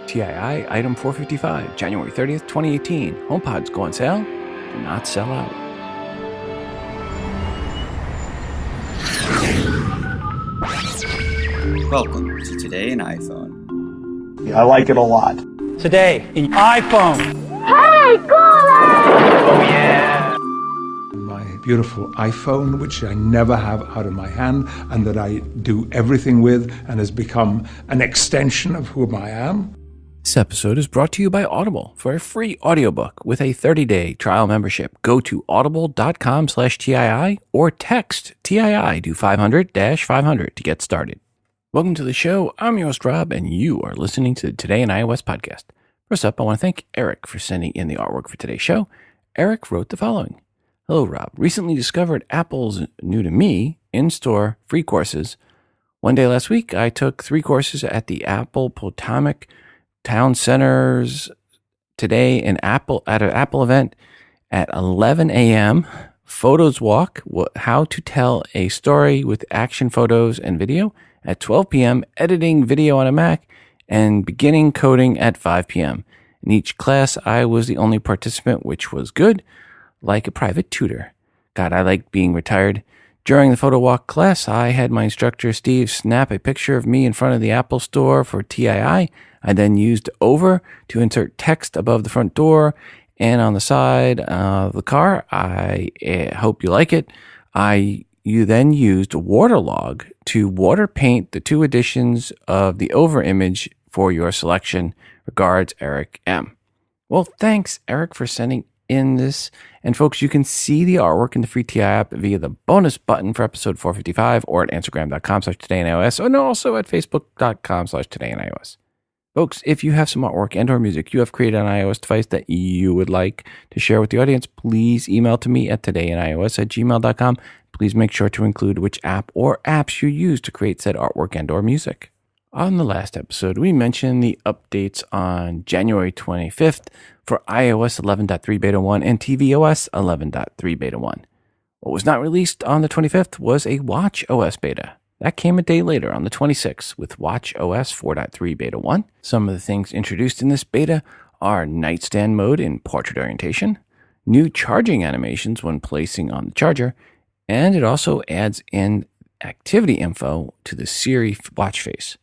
TII Item 455, January 30th, 2018. HomePods go on sale. Do not sell out. Welcome to Today in iPhone. I like it a lot. Today in iPhone. Hey, Google! Oh yeah. My beautiful iPhone, which I never have out of my hand and that I do everything with and has become an extension of who I am. This episode is brought to you by Audible. For a free audiobook with a 30-day trial membership, go to audible.com/TII or text TII to 500-500 to get started. Welcome to the show. I'm your host, Rob, and you are listening to the Today in iOS podcast. First up, I want to thank Eric for sending in the artwork for today's show. Eric wrote the following. Hello, Rob. Recently discovered Apple's new to me in-store free courses. One day last week, I took 3 courses at the Apple Potomac Town Centers today at an Apple event at 11 a.m. Photos walk, how to tell a story with action photos and video at 12 p.m., editing video on a Mac, and beginning coding at 5 p.m. In each class, I was the only participant, which was good, like a private tutor. God, I like being retired. During the photo walk class, I had my instructor, Steve, snap a picture of me in front of the Apple Store for TII. I then used Over to insert text above the front door and on the side of the car. I hope you like it. You then used Waterlog to water paint the 2 editions of the Over image for your selection. Regards, Eric M. Well, thanks, Eric, for sending in this. And folks, you can see the artwork in the free TI app via the bonus button for episode 455 or at Instagram.com/todayinios and also at Facebook.com/todayinios. Folks, if you have some artwork and or music you have created on an iOS device that you would like to share with the audience, please email to me at todayinios@gmail.com. Please make sure to include which app or apps you use to create said artwork and or music. On the last episode, we mentioned the updates on January 25th for iOS 11.3 Beta 1 and tvOS 11.3 Beta 1. What was not released on the 25th was a watchOS beta. That came a day later on the 26th with watchOS 4.3 Beta 1. Some of the things introduced in this beta are nightstand mode in portrait orientation, new charging animations when placing on the charger, and it also adds in activity info to the Siri watch face.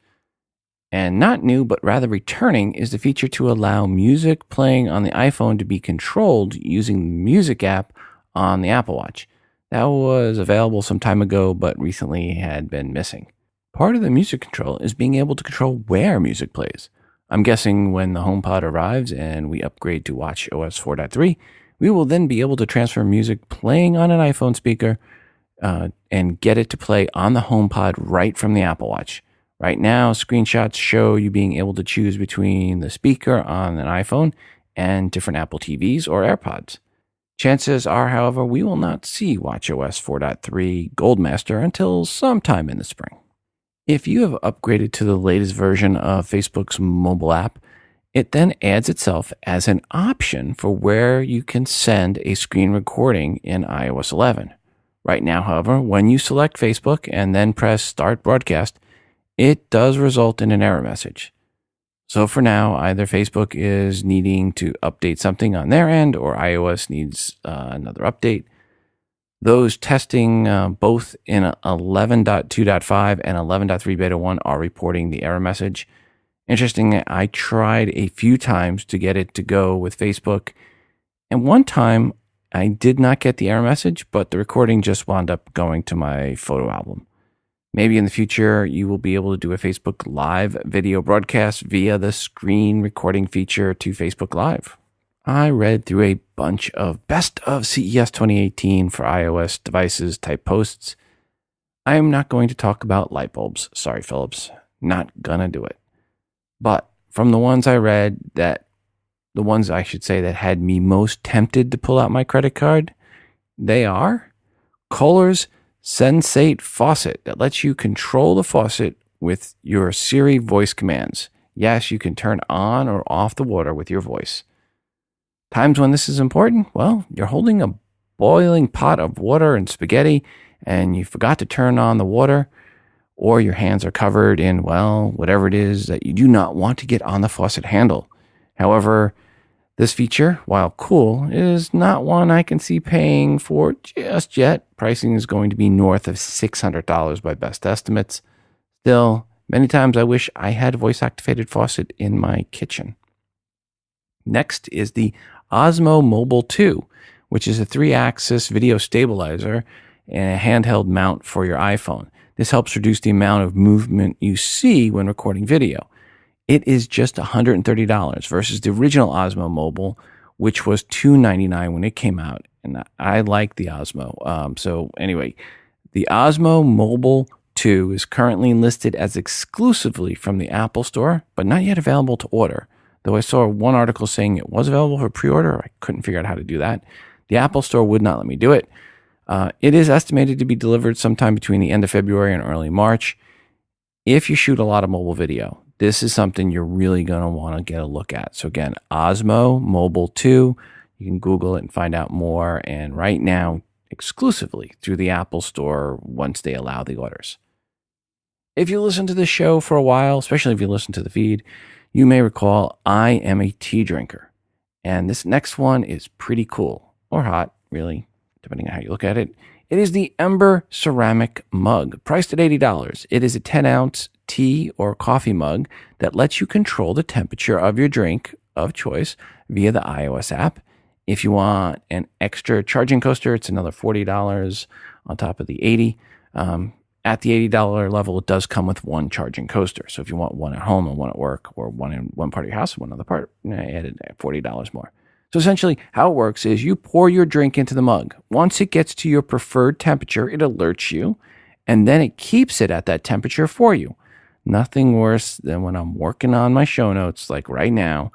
And not new, but rather returning, is the feature to allow music playing on the iPhone to be controlled using the music app on the Apple Watch. That was available some time ago, but recently had been missing. Part of the music control is being able to control where music plays. I'm guessing when the HomePod arrives and we upgrade to watchOS 4.3, we will then be able to transfer music playing on an iPhone speaker and get it to play on the HomePod right from the Apple Watch. Right now, screenshots show you being able to choose between the speaker on an iPhone and different Apple TVs or AirPods. Chances are, however, we will not see watchOS 4.3 Goldmaster until sometime in the spring. If you have upgraded to the latest version of Facebook's mobile app, it then adds itself as an option for where you can send a screen recording in iOS 11. Right now, however, when you select Facebook and then press Start Broadcast, it does result in an error message. So for now, either Facebook is needing to update something on their end or iOS needs another update. Those testing both in 11.2.5 and 11.3 Beta 1 are reporting the error message. Interesting, I tried a few times to get it to go with Facebook, and one time I did not get the error message, but the recording just wound up going to my photo album. Maybe in the future, you will be able to do a Facebook Live video broadcast via the screen recording feature to Facebook Live. I read through a bunch of best of CES 2018 for iOS devices type posts. I am not going to talk about light bulbs. Sorry, Philips. Not gonna do it. But from the ones I read, that had me most tempted to pull out my credit card, they are Kohler's Sensate faucet that lets you control the faucet with your Siri voice commands. Yes, you can turn on or off the water with your voice. Times when this is important, well, you're holding a boiling pot of water and spaghetti and you forgot to turn on the water, or your hands are covered in, well, whatever it is that you do not want to get on the faucet handle. However, this feature, while cool, is not one I can see paying for just yet. Pricing is going to be north of $600 by best estimates. Still, many times I wish I had a voice-activated faucet in my kitchen. Next is the Osmo Mobile 2, which is a 3-axis video stabilizer and a handheld mount for your iPhone. This helps reduce the amount of movement you see when recording video. It is just $130 versus the original Osmo Mobile, which was $299 when it came out. And I like the Osmo. So anyway, the Osmo Mobile 2 is currently listed as exclusively from the Apple Store, but not yet available to order. Though I saw one article saying it was available for pre-order, I couldn't figure out how to do that. The Apple Store would not let me do it. It is estimated to be delivered sometime between the end of February and early March. If you shoot a lot of mobile video, this is something you're really going to want to get a look at. So again, Osmo Mobile 2, you can Google it and find out more. And right now, exclusively through the Apple Store once they allow the orders. If you listen to this show for a while, especially if you listen to the feed, you may recall I am a tea drinker. And this next one is pretty cool, or hot, really, depending on how you look at it. It is the Ember Ceramic Mug, priced at $80. It is a 10-ounce tea or coffee mug that lets you control the temperature of your drink of choice via the iOS app. If you want an extra charging coaster, it's another $40 on top of the $80. At the $80 level, it does come with one charging coaster. So if you want one at home and one at work, or one in one part of your house and one other part, add $40 more. So essentially, how it works is you pour your drink into the mug. Once it gets to your preferred temperature, it alerts you, and then it keeps it at that temperature for you. Nothing worse than when I'm working on my show notes, like right now,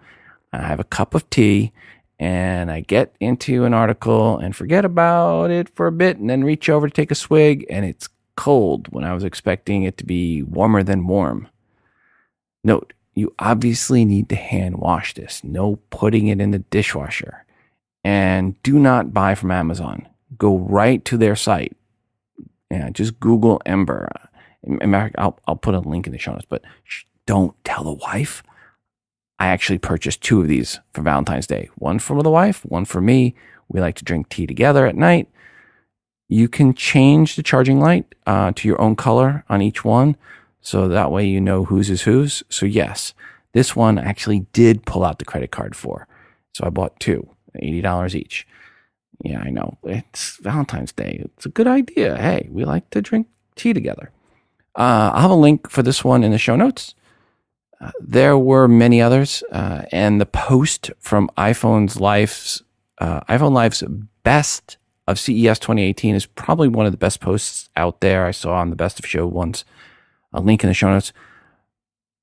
I have a cup of tea, and I get into an article and forget about it for a bit, and then reach over to take a swig, and it's cold when I was expecting it to be warmer than warm. Note, you obviously need to hand wash this. No putting it in the dishwasher. And do not buy from Amazon. Go right to their site. Yeah, just Google Ember. I'll put a link in the show notes, but don't tell the wife. I actually purchased 2 of these for Valentine's Day. One for the wife, one for me. We like to drink tea together at night. You can change the charging light to your own color on each one. So that way you know whose is whose. So yes, this one I actually did pull out the credit card for. So I bought 2, $80 each. Yeah, I know. It's Valentine's Day. It's a good idea. Hey, we like to drink tea together. I'll have a link for this one in the show notes. There were many others. And the post from iPhone Life's best of CES 2018 is probably one of the best posts out there. I saw on the Best of Show once. A link in the show notes.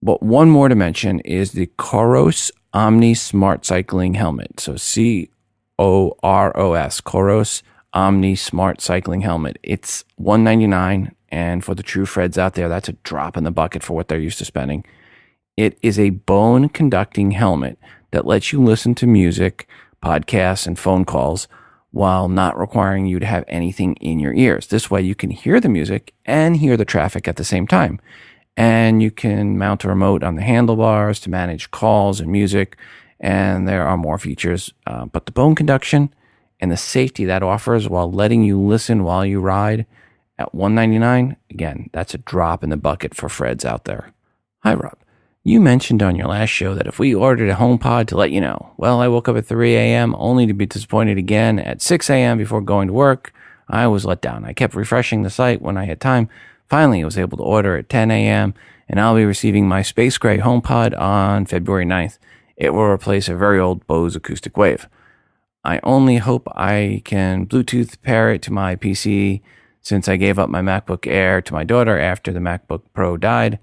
But one more to mention is the Coros Omni Smart Cycling Helmet. So Coros, Coros Omni Smart Cycling Helmet. It's $199, and for the true Freds out there, that's a drop in the bucket for what they're used to spending. It is a bone-conducting helmet that lets you listen to music, podcasts, and phone calls while not requiring you to have anything in your ears. This way you can hear the music and hear the traffic at the same time. And you can mount a remote on the handlebars to manage calls and music. And there are more features. But the bone conduction and the safety that offers while letting you listen while you ride at $199, again, that's a drop in the bucket for Freds out there. Hi, Rob. You mentioned on your last show that if we ordered a HomePod to let you know. Well, I woke up at 3 a.m. only to be disappointed again at 6 a.m. before going to work. I was let down. I kept refreshing the site when I had time. Finally, I was able to order at 10 a.m., and I'll be receiving my Space Gray HomePod on February 9th. It will replace a very old Bose Acoustic Wave. I only hope I can Bluetooth pair it to my PC since I gave up my MacBook Air to my daughter after the MacBook Pro died.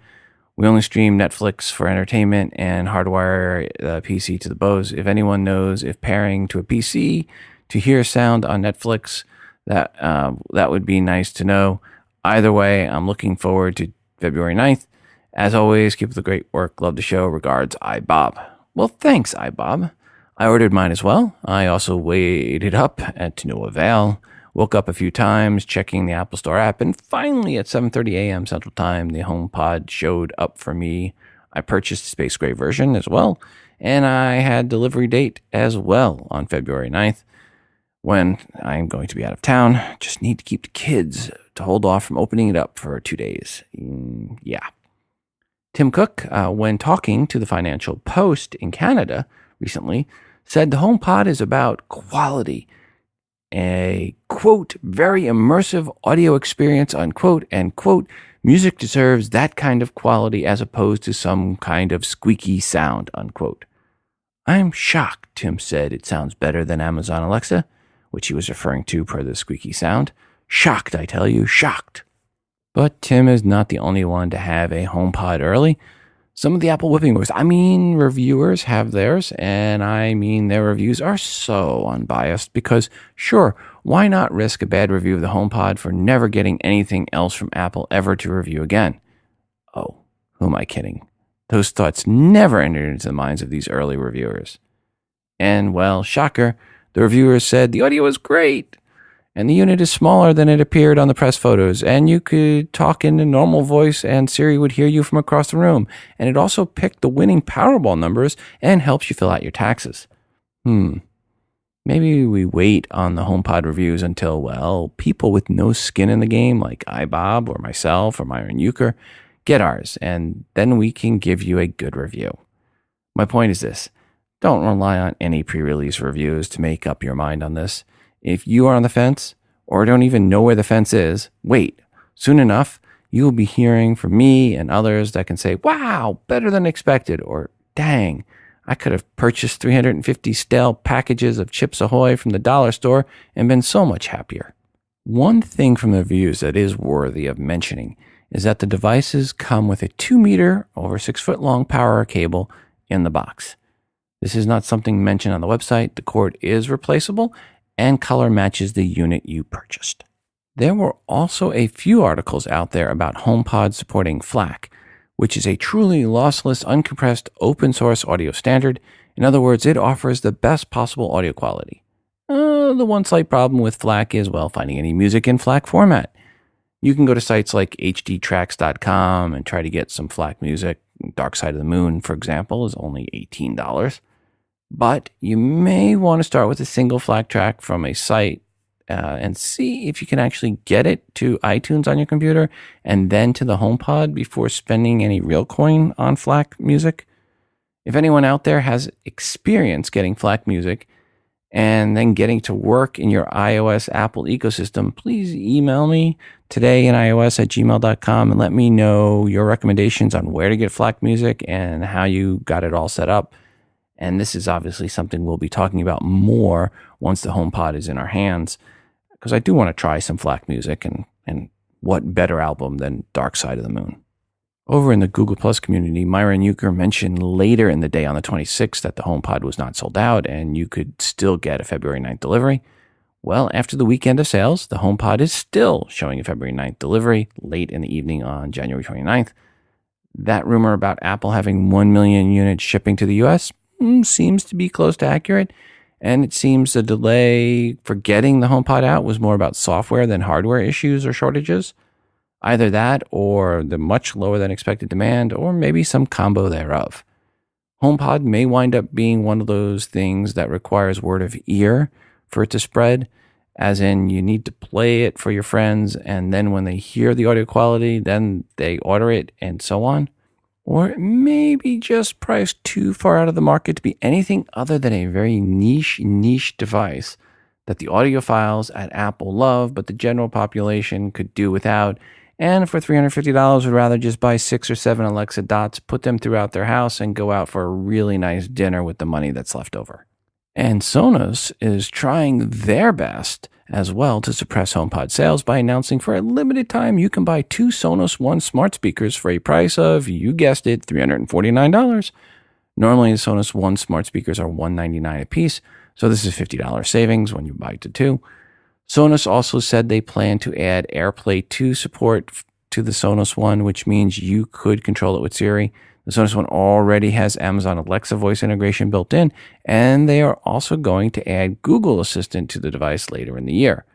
We only stream Netflix for entertainment and hardwire the PC to the Bose. If anyone knows if pairing to a PC to hear sound on Netflix, that would be nice to know. Either way, I'm looking forward to February 9th. As always, keep up the great work. Love the show. Regards, iBob. Well, thanks, iBob. I ordered mine as well. I also waited up to no avail. Woke up a few times checking the Apple Store app, and finally at 7:30 a.m. Central Time, the HomePod showed up for me. I purchased the space gray version as well, and I had delivery date as well on February 9th. When I'm going to be out of town, just need to keep the kids to hold off from opening it up for 2 days. Yeah. Tim Cook, when talking to the Financial Post in Canada recently, said the HomePod is about quality. A, quote, very immersive audio experience, unquote, and, quote, music deserves that kind of quality as opposed to some kind of squeaky sound, unquote. I'm shocked, Tim said it sounds better than Amazon Alexa, which he was referring to per the squeaky sound. Shocked, I tell you, shocked. But Tim is not the only one to have a HomePod early. Some of the Apple whipping boys, reviewers have theirs, and their reviews are so unbiased because, sure, why not risk a bad review of the HomePod for never getting anything else from Apple ever to review again? Oh, who am I kidding? Those thoughts never entered into the minds of these early reviewers. And, well, shocker, the reviewers said the audio is great, and the unit is smaller than it appeared on the press photos, and you could talk in a normal voice and Siri would hear you from across the room, and it also picked the winning Powerball numbers and helps you fill out your taxes. Maybe we wait on the HomePod reviews until, well, people with no skin in the game like iBob or myself or Myron Euchre get ours, and then we can give you a good review. My point is this. Don't rely on any pre-release reviews to make up your mind on this. If you are on the fence or don't even know where the fence is, wait. Soon enough, you will be hearing from me and others that can say, wow, better than expected, or dang, I could have purchased 350 stale packages of Chips Ahoy from the dollar store and been so much happier. One thing from the reviews that is worthy of mentioning is that the devices come with a 2-meter over 6-foot long power cable in the box. This is not something mentioned on the website. The cord is replaceable and color matches the unit you purchased. There were also a few articles out there about HomePod supporting FLAC, which is a truly lossless, uncompressed, open source audio standard. In other words, it offers the best possible audio quality. The one slight problem with FLAC is, well, finding any music in FLAC format. You can go to sites like hdtracks.com and try to get some FLAC music. Dark Side of the Moon, for example, is only $18. But you may want to start with a single FLAC track from a site and see if you can actually get it to iTunes on your computer and then to the HomePod before spending any real coin on FLAC music. If anyone out there has experience getting FLAC music and then getting to work in your iOS Apple ecosystem, please email me today in iOS@gmail.com and let me know your recommendations on where to get FLAC music and how you got it all set up. And this is obviously something we'll be talking about more once the HomePod is in our hands, because I do want to try some FLAC music, and what better album than Dark Side of the Moon. Over in the Google Plus community, Myron Euchre mentioned later in the day on the 26th that the HomePod was not sold out and you could still get a February 9th delivery. Well, after the weekend of sales, the HomePod is still showing a February 9th delivery late in the evening on January 29th. That rumor about Apple having 1 million units shipping to the US seems to be close to accurate, and it seems the delay for getting the HomePod out was more about software than hardware issues or shortages. Either that or the much lower than expected demand, or maybe some combo thereof. HomePod may wind up being one of those things that requires word of ear for it to spread, as in you need to play it for your friends, and then when they hear the audio quality, then they order it, and so on. Or it may be just priced too far out of the market to be anything other than a very niche device that the audiophiles at Apple love, but the general population could do without, and for $350 would rather just buy 6 or 7 Alexa Dots, put them throughout their house, and go out for a really nice dinner with the money that's left over. And Sonos is trying their best as well to suppress HomePod sales by announcing for a limited time you can buy 2 Sonos One smart speakers for a price of, you guessed it, $349. Normally, the Sonos One smart speakers are $199 a piece, so this is $50 savings when you buy 2. Sonos also said they plan to add AirPlay 2 support to the Sonos One, which means you could control it with Siri. The Sonos One already has Amazon Alexa voice integration built in, and they are also going to add Google Assistant to the device later in the year.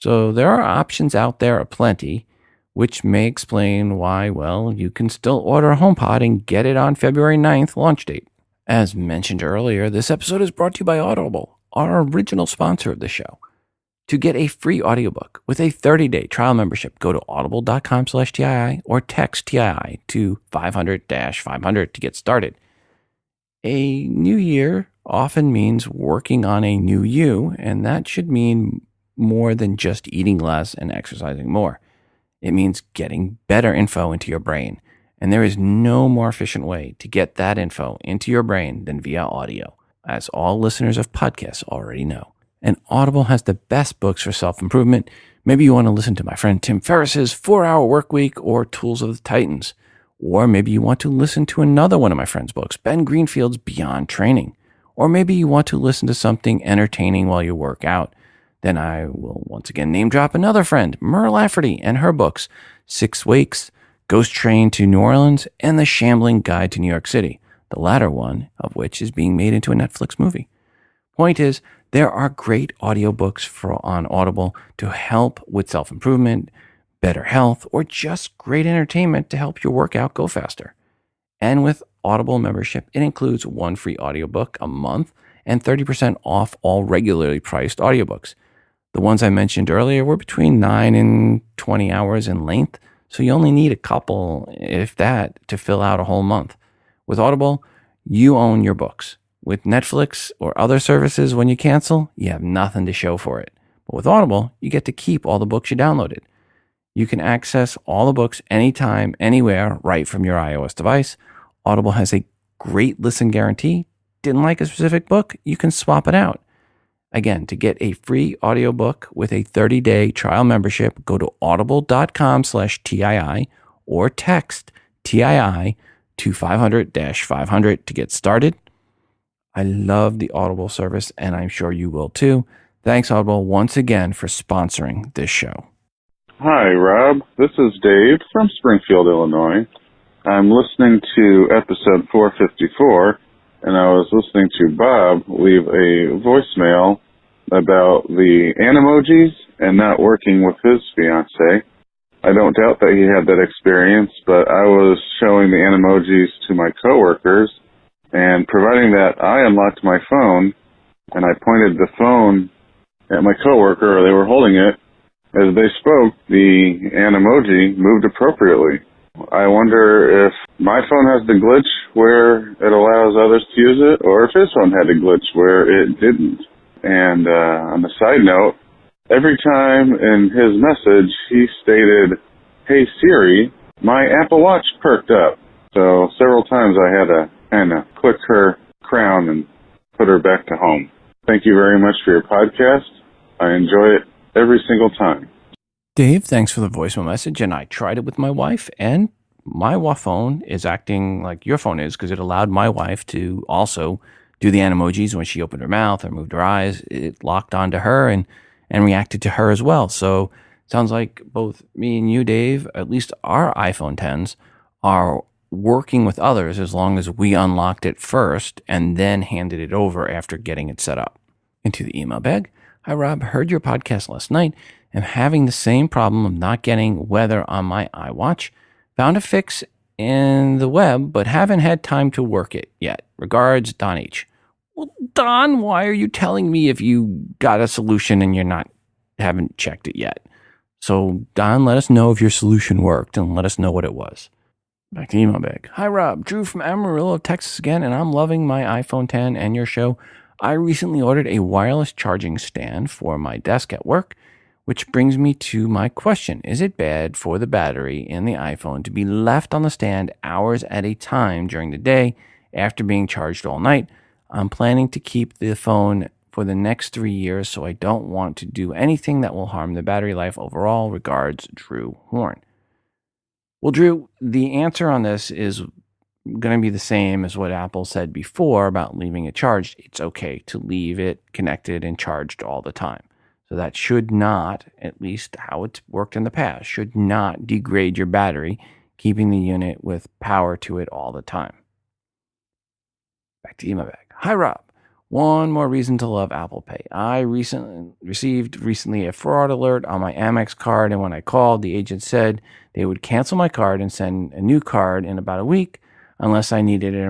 So there are options out there aplenty, which may explain why, well, you can still order a HomePod and get it on February 9th launch date. As mentioned earlier, this episode is brought to you by Audible, our original sponsor of the show. To get a free audiobook with a 30-day trial membership, go to audible.com/TII or text TII to 500-500 to get started. A new year often means working on a new you, and that should mean more than just eating less and exercising more. It means getting better info into your brain, and there is no more efficient way to get that info into your brain than via audio, as all listeners of podcasts already know. And Audible has the best books for self-improvement. Maybe you want to listen to my friend Tim Ferriss's 4-Hour Workweek or Tools of the Titans. Or maybe you want to listen to another one of my friend's books, Ben Greenfield's Beyond Training. Or maybe you want to listen to something entertaining while you work out. Then I will once again name drop another friend, Mer Lafferty, and her books, 6 Wakes, Ghost Train to New Orleans, and The Shambling Guide to New York City, the latter one of which is being made into a Netflix movie. Point is, there are great audiobooks on Audible to help with self-improvement, better health, or just great entertainment to help your workout go faster. And with Audible membership, it includes 1 free audiobook a month and 30% off all regularly priced audiobooks. The ones I mentioned earlier were between 9 and 20 hours in length, so you only need a couple, if that, to fill out a whole month. With Audible, you own your books. With Netflix or other services, when you cancel, you have nothing to show for it. But with Audible, you get to keep all the books you downloaded. You can access all the books anytime, anywhere, right from your iOS device. Audible has a great listen guarantee. Didn't like a specific book? You can swap it out. Again, to get a free audiobook with a 30-day trial membership, go to audible.com/TII or text TII to 500-500 to get started. I love the Audible service, and I'm sure you will too. Thanks, Audible, once again for sponsoring this show. Hi, Rob. This is Dave from Springfield, Illinois. I'm listening to episode 454, and I was listening to Bob leave a voicemail about the animojis and not working with his fiancée. I don't doubt that he had that experience, but I was showing the animojis to my coworkers, and providing that I unlocked my phone and I pointed the phone at my coworker, or they were holding it, as they spoke, the Animoji moved appropriately. I wonder if my phone has the glitch where it allows others to use it, or if his phone had a glitch where it didn't. And on a side note, every time in his message he stated, "Hey Siri," my Apple Watch perked up. So several times I had to kind of click her crown and put her back to home. Thank you very much for your podcast. I enjoy it every single time. Dave, thanks for the voicemail message. And I tried it with my wife, and my phone is acting like your phone is, because it allowed my wife to also do the animojis when she opened her mouth or moved her eyes. It locked onto her and reacted to her as well. So it sounds like both me and you, Dave, at least our iPhone 10s, are working with others as long as we unlocked it first and then handed it over after getting it set up. Into the email bag. Hi, Rob. Heard your podcast last night. I'm having the same problem of not getting weather on my iWatch. Found a fix in the web, but haven't had time to work it yet. Regards, Don H. Well, Don, why are you telling me if you got a solution and haven't checked it yet? So, Don, let us know if your solution worked and let us know what it was. Back to email bag. Hi, Rob. Drew from Amarillo, Texas again, and I'm loving my iPhone 10 and your show. I recently ordered a wireless charging stand for my desk at work, which brings me to my question. Is it bad for the battery in the iPhone to be left on the stand hours at a time during the day after being charged all night? I'm planning to keep the phone for the next 3 years, so I don't want to do anything that will harm the battery life overall. Regards, Drew Horn. Well, Drew, the answer on this is going to be the same as what Apple said before about leaving it charged. It's okay to leave it connected and charged all the time. So that should not, at least how it's worked in the past, should not degrade your battery, keeping the unit with power to it all the time. Back to email bag. Hi, Rob. One more reason to love Apple Pay. I received a fraud alert on my Amex card, and when I called, the agent said they would cancel my card and send a new card in about a week unless I needed an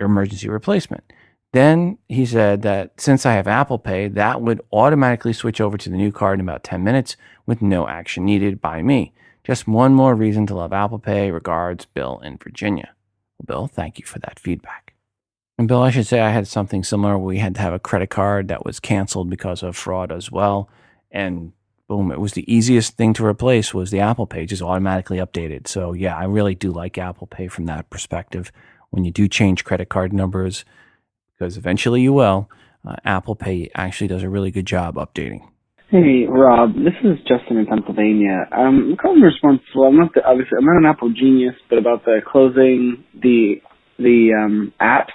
emergency replacement. Then he said that since I have Apple Pay, that would automatically switch over to the new card in about 10 minutes with no action needed by me. Just one more reason to love Apple Pay. Regards, Bill in Virginia. Well, Bill, thank you for that feedback. And Bill, I should say I had something similar. We had to have a credit card that was canceled because of fraud as well. And boom, it was the easiest thing to replace was the Apple Pay, just automatically updated. So yeah, I really do like Apple Pay from that perspective. When you do change credit card numbers, because eventually you will, Apple Pay actually does a really good job updating. Hey, Rob, this is Justin in Pennsylvania. I'm calling in response. Well, I'm not an Apple genius, but about the closing the apps.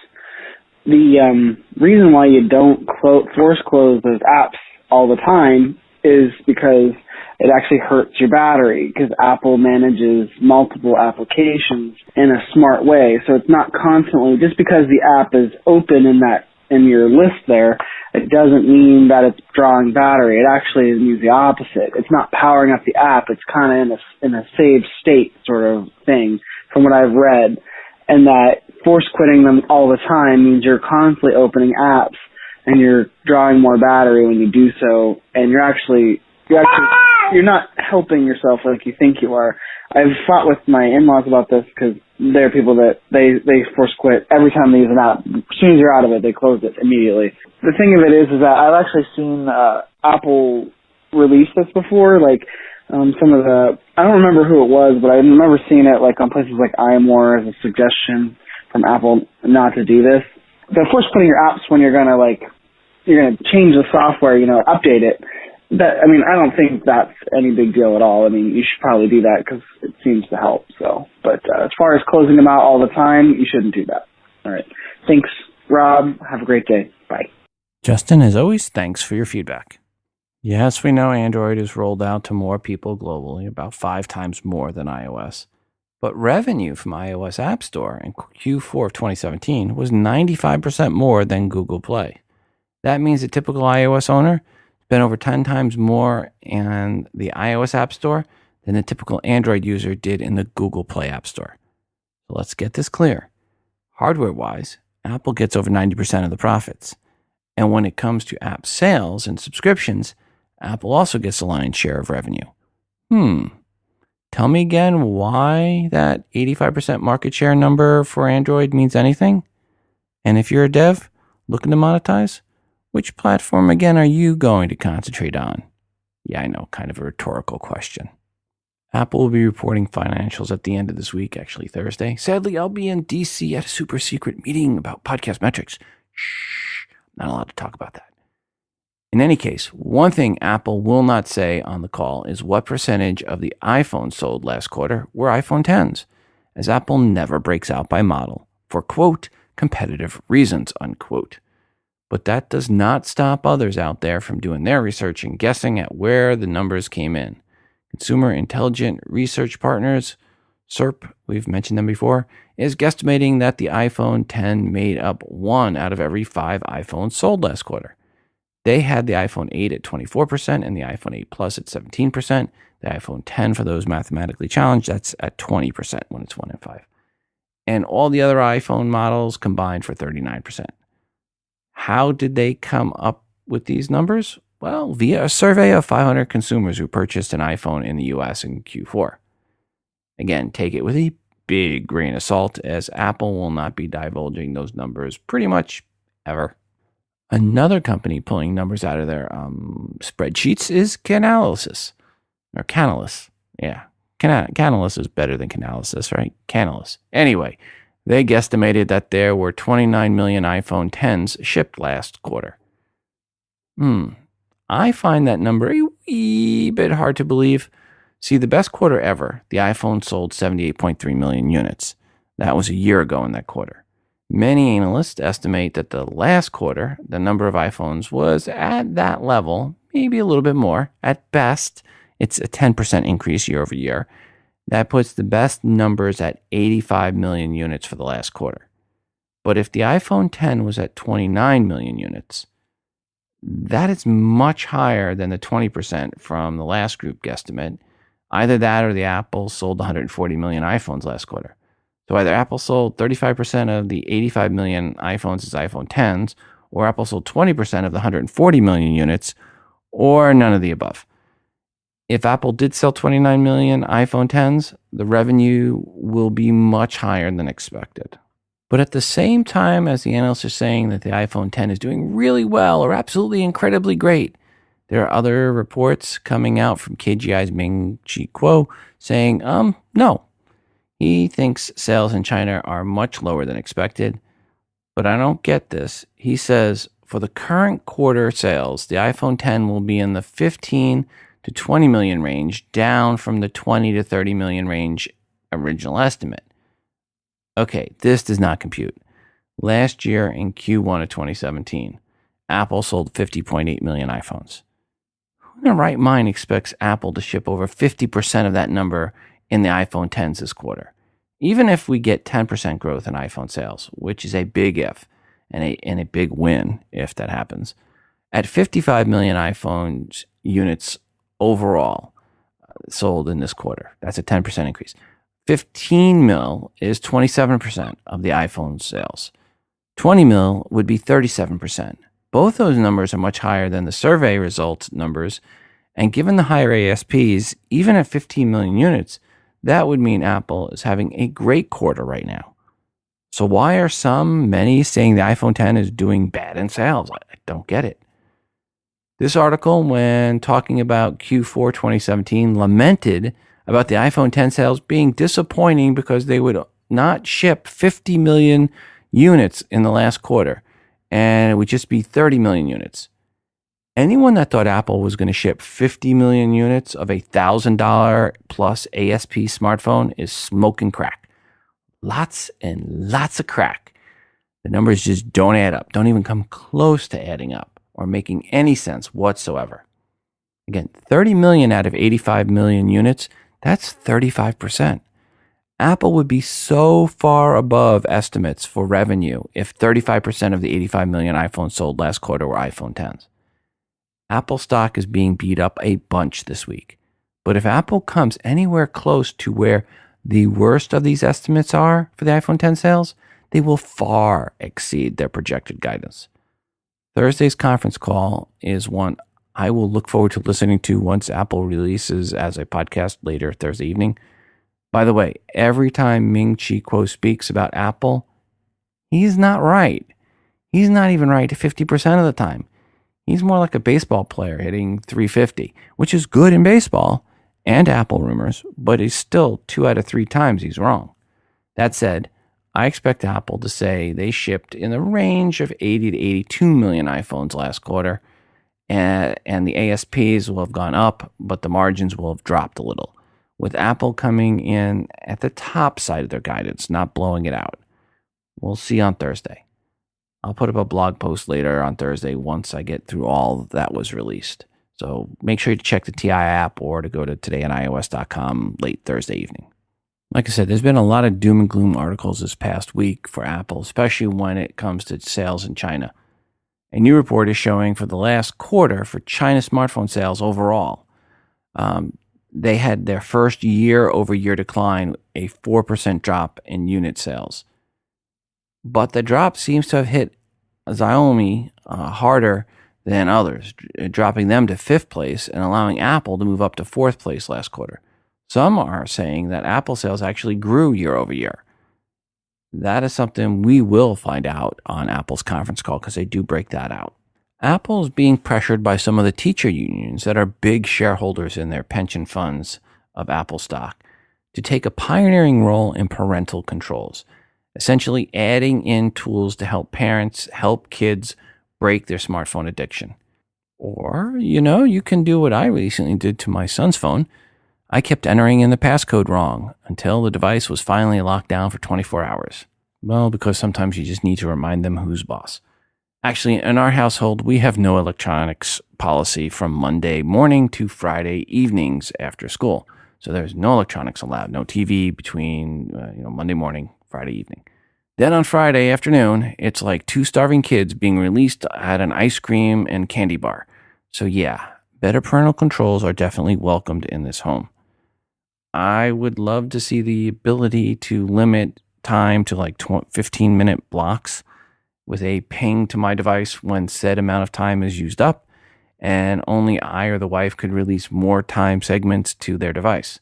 The reason why you don't force close those apps all the time is because it actually hurts your battery, because Apple manages multiple applications in a smart way. So it's not constantly, just because the app is open in your list there, it doesn't mean that it's drawing battery. It actually means the opposite. It's not powering up the app. It's kind of in a saved state sort of thing from what I've read. And that force quitting them all the time means you're constantly opening apps and you're drawing more battery when you do so, and you're not helping yourself like you think you are. I've fought with my in-laws about this because they're people that they force quit every time they use an app. As soon as you're out of it, they close it immediately. The thing of it is that I've actually seen Apple release this before, like some of the, I don't remember who it was, but I remember seeing it like on places like iMore as a suggestion from Apple not to do this. The force quitting your apps when you're gonna change the software, update it. I don't think that's any big deal at all. I mean, you should probably do that because it seems to help. So, but as far as closing them out all the time, you shouldn't do that. All right. Thanks, Rob. Have a great day. Bye. Justin, as always, thanks for your feedback. Yes, we know Android is rolled out to more people globally, about 5 times more than iOS. But revenue from iOS App Store in Q4 of 2017 was 95% more than Google Play. That means a typical iOS owner spent over 10 times more in the iOS App Store than the typical Android user did in the Google Play App Store. So let's get this clear. Hardware-wise, Apple gets over 90% of the profits. And when it comes to app sales and subscriptions, Apple also gets a lion's share of revenue. Tell me again why that 85% market share number for Android means anything? And if you're a dev looking to monetize, which platform again are you going to concentrate on? Yeah, I know, kind of a rhetorical question. Apple will be reporting financials at the end of this week, actually Thursday. Sadly, I'll be in DC at a super secret meeting about podcast metrics. Shh, not allowed to talk about that. In any case, one thing Apple will not say on the call is what percentage of the iPhones sold last quarter were iPhone Xs, as Apple never breaks out by model for, quote, competitive reasons, unquote. But that does not stop others out there from doing their research and guessing at where the numbers came in. Consumer Intelligent Research Partners, SERP, we've mentioned them before, is guesstimating that the iPhone X made up 1 out of every 5 iPhones sold last quarter. They had the iPhone 8 at 24% and the iPhone 8 Plus at 17%. The iPhone X, for those mathematically challenged, that's at 20% when it's 1 in 5. And all the other iPhone models combined for 39%. How did they come up with these numbers? Well, via a survey of 500 consumers who purchased an iPhone in the US in Q4. Again, take it with a big grain of salt, as Apple will not be divulging those numbers pretty much ever. Another company pulling numbers out of their spreadsheets is Canalys. Or Canalys. Yeah. Canalys is better than Canalys, right? Canalys. Anyway, they guesstimated that there were 29 million iPhone Xs shipped last quarter. I find that number a wee bit hard to believe. See, the best quarter ever, the iPhone sold 78.3 million units. That was a year ago in that quarter. Many analysts estimate that the last quarter, the number of iPhones was at that level, maybe a little bit more. At best, it's a 10% increase year over year. That puts the best numbers at 85 million units for the last quarter. But if the iPhone 10 was at 29 million units, that is much higher than the 20% from the last group guesstimate. Either that or the Apple sold 140 million iPhones last quarter. So either Apple sold 35% of the 85 million iPhones as iPhone 10s, or Apple sold 20% of the 140 million units, or none of the above. If Apple did sell 29 million iPhone 10s, the revenue will be much higher than expected. But at the same time as the analysts are saying that the iPhone 10 is doing really well or absolutely incredibly great, there are other reports coming out from KGI's Ming-Chi Kuo saying, no. He thinks sales in China are much lower than expected. But I don't get this. He says for the current quarter sales, the iPhone 10 will be in the 15 to 20 million range, down from the 20 to 30 million range original estimate. Okay, this does not compute. Last year in Q1 of 2017, Apple sold 50.8 million iPhones. Who in their right mind expects Apple to ship over 50% of that number in the iPhone 10s this quarter? Even if we get 10% growth in iPhone sales, which is a big if and a big win if that happens, at 55 million iPhone units overall sold in this quarter, that's a 10% increase. 15 mil is 27% of the iPhone sales. 20 mil would be 37%. Both those numbers are much higher than the survey results numbers. And given the higher ASPs, even at 15 million units, that would mean Apple is having a great quarter right now. So why are many saying the iPhone 10 is doing bad in sales? I don't get it. This article, when talking about Q4 2017, lamented about the iPhone 10 sales being disappointing because they would not ship 50 million units in the last quarter, and it would just be 30 million units. Anyone that thought Apple was going to ship 50 million units of a $1,000 plus ASP smartphone is smoking crack. Lots and lots of crack. The numbers just don't add up, don't even come close to adding up or making any sense whatsoever. Again, 30 million out of 85 million units, that's 35%. Apple would be so far above estimates for revenue if 35% of the 85 million iPhones sold last quarter were iPhone 10s. Apple stock is being beat up a bunch this week. But if Apple comes anywhere close to where the worst of these estimates are for the iPhone 10 sales, they will far exceed their projected guidance. Thursday's conference call is one I will look forward to listening to once Apple releases as a podcast later Thursday evening. By the way, every time Ming-Chi Kuo speaks about Apple, he's not right. He's not even right 50% of the time. He's more like a baseball player hitting 350, which is good in baseball and Apple rumors, but it's still 2 out of 3 times he's wrong. That said, I expect Apple to say they shipped in the range of 80 to 82 million iPhones last quarter, and the ASPs will have gone up, but the margins will have dropped a little, with Apple coming in at the top side of their guidance, not blowing it out. We'll see on Thursday. I'll put up a blog post later on Thursday once I get through all that was released. So make sure you check the TI app or to go to todayonios.com late Thursday evening. Like I said, there's been a lot of doom and gloom articles this past week for Apple, especially when it comes to sales in China. A new report is showing for the last quarter for China smartphone sales overall, they had their first year-over-year decline, a 4% drop in unit sales. But the drop seems to have hit Xiaomi harder than others, dropping them to 5th place and allowing Apple to move up to 4th place last quarter. Some are saying that Apple sales actually grew year over year. That is something we will find out on Apple's conference call because they do break that out. Apple is being pressured by some of the teacher unions that are big shareholders in their pension funds of Apple stock to take a pioneering role in parental controls, essentially adding in tools to help parents help kids break their smartphone addiction. Or, you can do what I recently did to my son's phone. I kept entering in the passcode wrong until the device was finally locked down for 24 hours. Well, because sometimes you just need to remind them who's boss. Actually, in our household, we have no electronics policy from Monday morning to Friday evenings after school. So there's no electronics allowed, no TV between Monday morning, Friday evening. Then on Friday afternoon, it's like two starving kids being released at an ice cream and candy bar. So yeah, better parental controls are definitely welcomed in this home. I would love to see the ability to limit time to like 15-minute blocks with a ping to my device when said amount of time is used up, and only I or the wife could release more time segments to their device.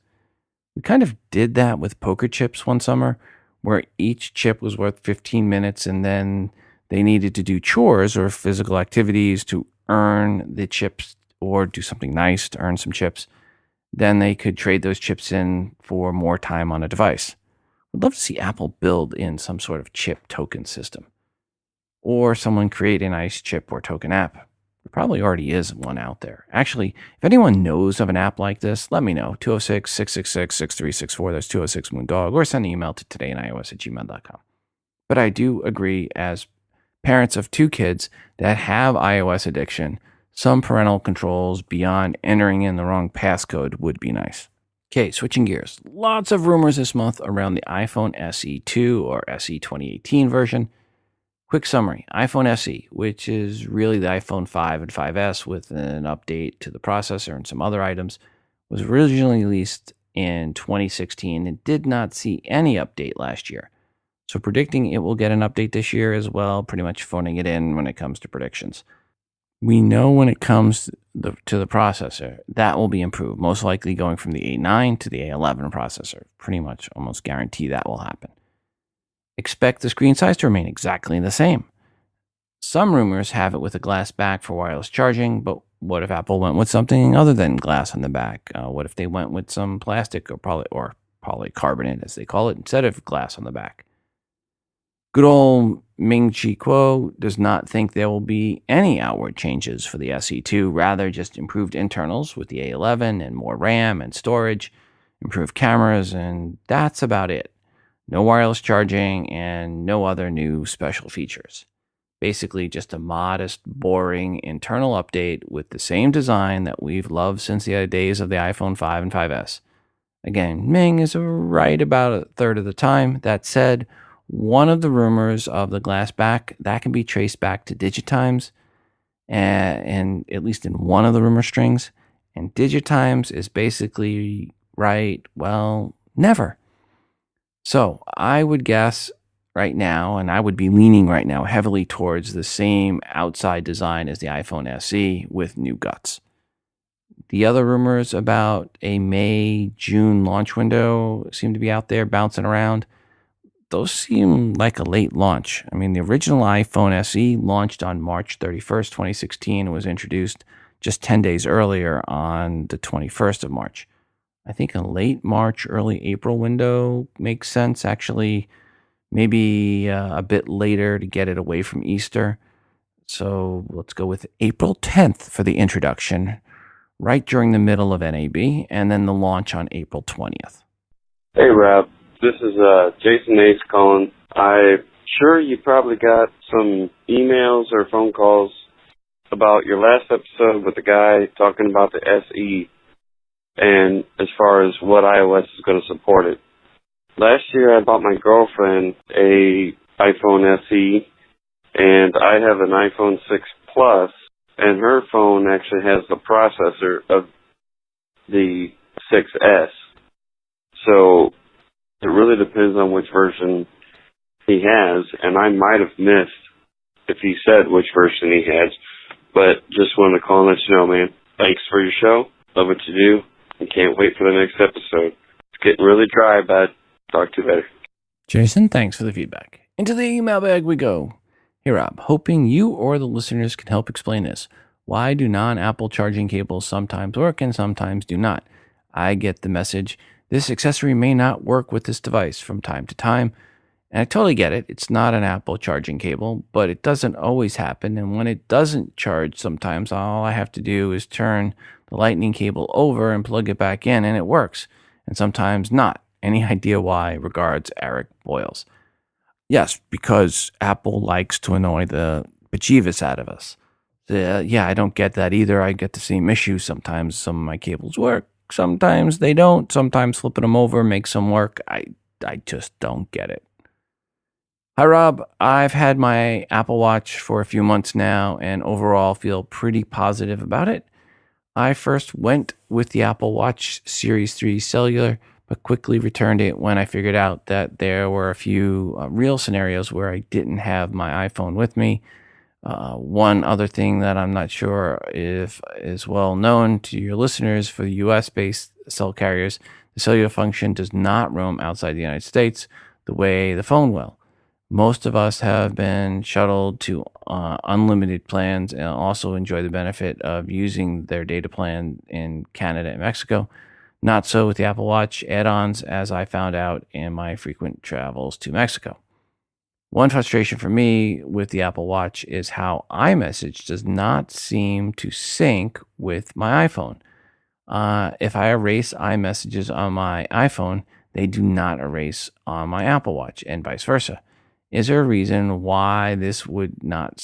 We kind of did that with poker chips one summer, where each chip was worth 15 minutes and then they needed to do chores or physical activities to earn the chips or do something nice to earn some chips. Then they could trade those chips in for more time on a device. I'd love to see Apple build in some sort of chip token system, or someone create a nice chip or token app. There probably already is one out there. Actually, if anyone knows of an app like this, let me know. 206-666-6364. That's 206-MoonDog. Or send an email to todayinios@gmail.com. But I do agree, as parents of two kids that have iOS addiction, some parental controls beyond entering in the wrong passcode would be nice. Okay, switching gears. Lots of rumors this month around the iPhone SE 2 or SE 2018 version. Quick summary, iPhone SE, which is really the iPhone 5 and 5S with an update to the processor and some other items, was originally released in 2016 and did not see any update last year. So predicting it will get an update this year as well, pretty much phoning it in when it comes to predictions. We know when it comes to the processor, that will be improved, most likely going from the A9 to the A11 processor. Pretty much almost guarantee that will happen. Expect the screen size to remain exactly the same. Some rumors have it with a glass back for wireless charging, but what if Apple went with something other than glass on the back? What if they went with some plastic or polycarbonate, as they call it, instead of glass on the back? Good old Ming Chi Kuo does not think there will be any outward changes for the SE2, rather just improved internals with the A11 and more RAM and storage, improved cameras, and that's about it. No wireless charging and no other new special features. Basically just a modest, boring internal update with the same design that we've loved since the days of the iPhone 5 and 5S. Again, Ming is right about a third of the time. That said, one of the rumors of the glass back, that can be traced back to DigiTimes, and at least in one of the rumor strings. And DigiTimes is basically right, well, never. So I would guess right now, and I would be leaning right now heavily towards the same outside design as the iPhone SE with new guts. The other rumors about a May-June launch window seem to be out there bouncing around. Those seem like a late launch. I mean, the original iPhone SE launched on March 31st, 2016, and was introduced just 10 days earlier on the 21st of March. I think a late March, early April window makes sense. Actually, maybe a bit later to get it away from Easter. So let's go with April 10th for the introduction, right during the middle of NAB, and then the launch on April 20th. Hey, Rob. This is Jason Ace calling. I'm sure you probably got some emails or phone calls about your last episode with the guy talking about the SE. And as far as what iOS is going to support it. Last year I bought my girlfriend a iPhone SE, and I have an iPhone 6 Plus, and her phone actually has the processor of the 6S. So it really depends on which version he has, and I might have missed if he said which version he has, but just wanted to call and let you know, man. Thanks for your show. Love what you do. I can't wait for the next episode. It's getting really dry, but talk to you later. Jason, thanks for the feedback. Into the email bag we go. Hey, Rob, hoping you or the listeners can help explain this. Why do non-Apple charging cables sometimes work and sometimes do not? I get the message, this accessory may not work with this device from time to time. And I totally get it. It's not an Apple charging cable, but it doesn't always happen. And when it doesn't charge sometimes, all I have to do is turn the lightning cable over and plug it back in, and it works. And sometimes not. Any idea why? Regards, Eric Boyles. Yes, because Apple likes to annoy the bejeebus out of us. Yeah, I don't get that either. I get the same issue. Sometimes some of my cables work. Sometimes they don't. Sometimes flipping them over makes them work. I just don't get it. Hi, Rob. I've had my Apple Watch for a few months now and overall feel pretty positive about it. I first went with the Apple Watch Series 3 cellular, but quickly returned it when I figured out that there were a few real scenarios where I didn't have my iPhone with me. One other thing that I'm not sure if is well known to your listeners, for the US-based cell carriers, the cellular function does not roam outside the United States the way the phone will. Most of us have been shuttled to unlimited plans and also enjoy the benefit of using their data plan in Canada and Mexico. Not so with the Apple Watch add-ons, as I found out in my frequent travels to Mexico. One frustration for me with the Apple Watch is how iMessage does not seem to sync with my iPhone. If I erase iMessages on my iPhone, they do not erase on my Apple Watch, and vice versa. Is there a reason why this would not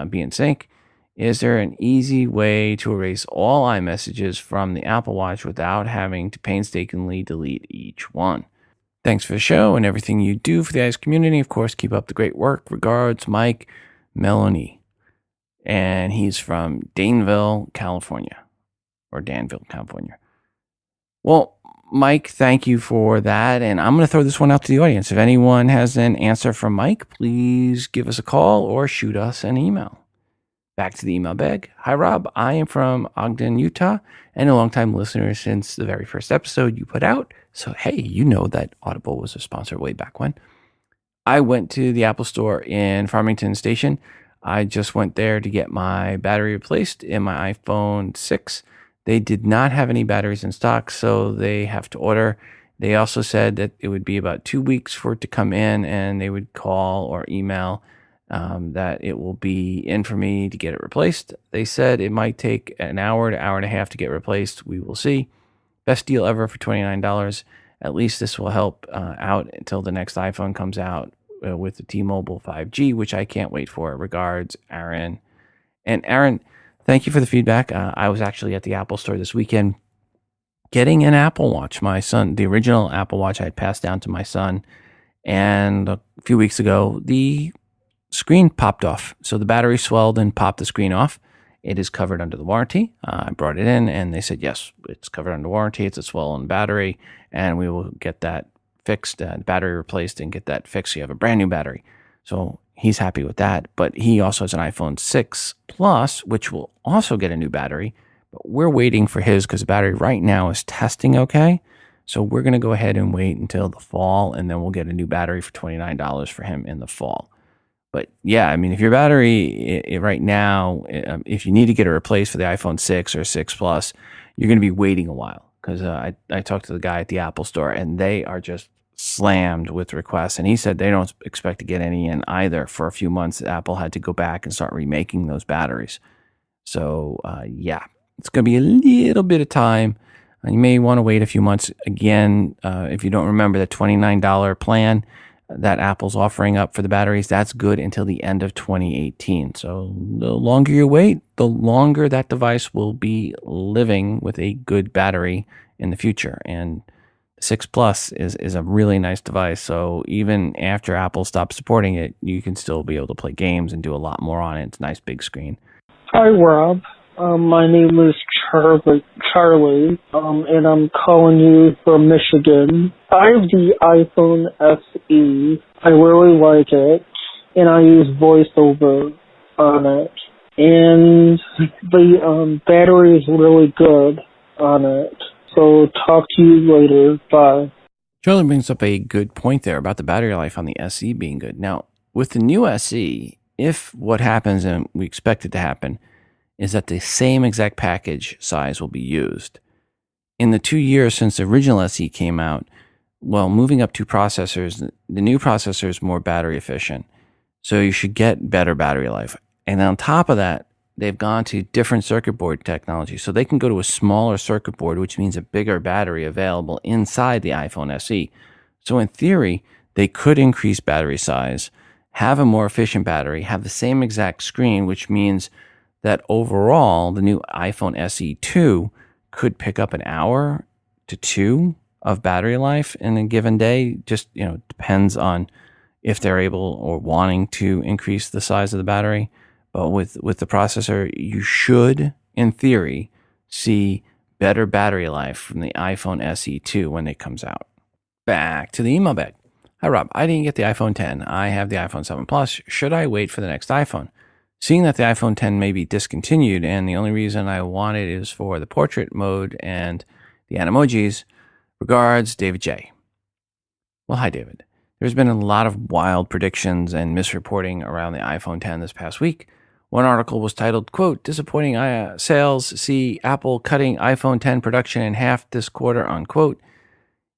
be in sync? Is there an easy way to erase all iMessages from the Apple Watch without having to painstakingly delete each one? Thanks for the show and everything you do for the iOS community. Of course, keep up the great work. Regards, Mike Melanie. And he's from Danville, California. Or Danville, California. Well, Mike, thank you for that. And I'm going to throw this one out to the audience. If anyone has an answer from Mike, please give us a call or shoot us an email. Back to the email bag. Hi, Rob. I am from Ogden, Utah, and a longtime listener since the very first episode you put out. So, hey, you know that Audible was a sponsor way back when. I went to the Apple Store in Farmington Station. I just went there to get my battery replaced in my iPhone 6. They did not have any batteries in stock, so they have to order. They also said that it would be about 2 weeks for it to come in, and they would call or email that it will be in for me to get it replaced. They said it might take an hour to hour and a half to get replaced. We will see. Best deal ever for $29. At least this will help out until the next iPhone comes out with the T-Mobile 5G, which I can't wait for. Regards, Aaron. And Aaron, thank you for the feedback. I was actually at the Apple Store this weekend getting an Apple Watch. My son, the original Apple Watch I had passed down to my son. And a few weeks ago, the screen popped off. So the battery swelled and popped the screen off. It is covered under the warranty. I brought it in and they said, yes, it's covered under warranty. It's a swollen battery and we will get that fixed, battery replaced and get that fixed. So you have a brand new battery. So he's happy with that. But he also has an iPhone 6 Plus, which will also get a new battery. But we're waiting for his because the battery right now is testing okay. So we're going to go ahead and wait until the fall and then we'll get a new battery for $29 for him in the fall. But yeah, I mean, if your battery right now, if you need to get it replaced for the iPhone 6 or 6 Plus, you're going to be waiting a while. Because I talked to the guy at the Apple Store and they are just slammed with requests. And he said they don't expect to get any in either for a few months. Apple had to go back and start remaking those batteries. So yeah, it's going to be a little bit of time. You may want to wait a few months. Again, if you don't remember the $29 plan that Apple's offering up for the batteries, that's good until the end of 2018. So the longer you wait, the longer that device will be living with a good battery in the future. And 6 Plus is a really nice device. So even after Apple stops supporting it, you can still be able to play games and do a lot more on it. It's a nice big screen. Hi, Rob. My name is Charlie, and I'm calling you from Michigan. I have the iPhone SE. I really like it, and I use VoiceOver on it. And the battery is really good on it. So talk to you later. Bye. Charlie brings up a good point there about the battery life on the SE being good. Now, with the new SE, if what happens, and we expect it to happen, is that the same exact package size will be used. In the 2 years since the original SE came out, well, moving up 2 processors, the new processor is more battery efficient. So you should get better battery life. And on top of that, they've gone to different circuit board technology. So they can go to a smaller circuit board, which means a bigger battery available inside the iPhone SE. So in theory, they could increase battery size, have a more efficient battery, have the same exact screen, which means that overall, the new iPhone SE 2 could pick up an hour to 2 of battery life in a given day. Just, depends on, if they're able or wanting to increase the size of the battery. But with the processor, you should, in theory, see better battery life from the iPhone SE 2 when it comes out. Back to the email bag. Hi, Rob. I didn't get the iPhone 10. I have the iPhone 7 Plus. Should I wait for the next iPhone? Seeing that the iPhone 10 may be discontinued, and the only reason I want it is for the portrait mode and the animojis. Regards, David J. Well, hi, David. There's been a lot of wild predictions and misreporting around the iPhone 10 this past week. One article was titled, quote, disappointing sales, see Apple cutting iPhone 10 production in half this quarter, unquote.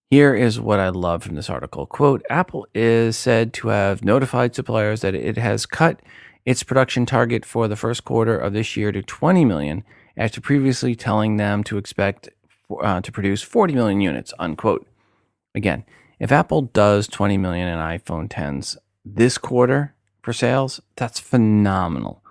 Here is what I love from this article. Quote, Apple is said to have notified suppliers that it has cut its production target for the first quarter of this year to 20 million after previously telling them to expect to produce 40 million units, unquote. Again, if Apple does 20 million in iPhone 10s this quarter for sales, that's phenomenal.